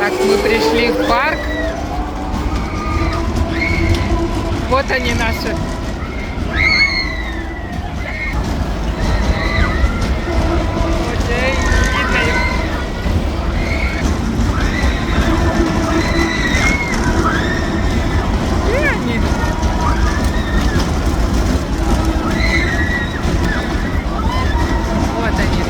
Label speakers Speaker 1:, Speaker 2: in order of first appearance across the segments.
Speaker 1: Так, мы пришли в парк. Вот они наши. Окей, видно их. Где они? Вот они.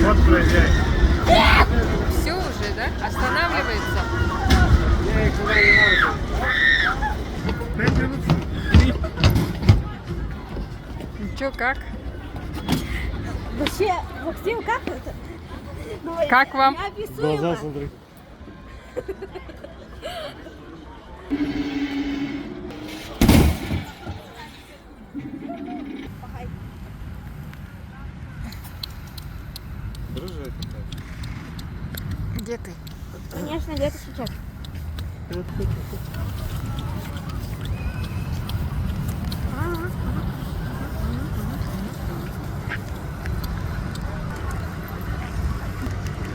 Speaker 2: Вот проезжай.
Speaker 1: Все уже, да? Останавливается?
Speaker 2: Я их туда не надо. 5 минут.
Speaker 1: Ну чё, как?
Speaker 3: Вообще, Максим, как это?
Speaker 1: Как вам?
Speaker 3: Неописуемо.
Speaker 2: Глаза смотри. Дружи какая.
Speaker 1: Где ты?
Speaker 3: Конечно, где-то сейчас.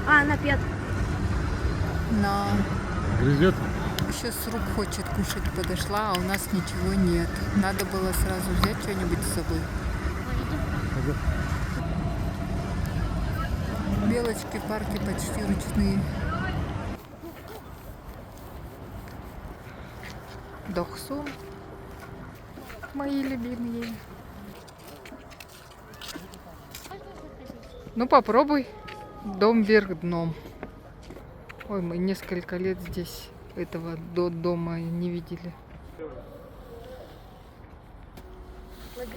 Speaker 3: Она пьет.
Speaker 1: Но
Speaker 2: Грызет.
Speaker 1: еще с рук хочет кушать подошла, а у нас ничего нет. Надо было сразу взять что-нибудь с собой. Белочки в парке почти ручные. Дохсун. Мои любимые. Ну попробуй. Дом вверх дном. Ой, мы несколько лет здесь этого дома не видели.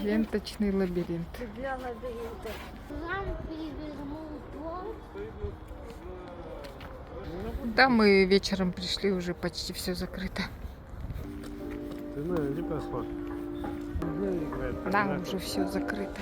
Speaker 1: Ленточный лабиринт.
Speaker 3: Для лабиринта. Вам перевернул дом.
Speaker 1: Да, мы вечером пришли, уже почти все закрыто.
Speaker 2: Ты знаешь, иди посмотри.
Speaker 1: Да, уже все закрыто.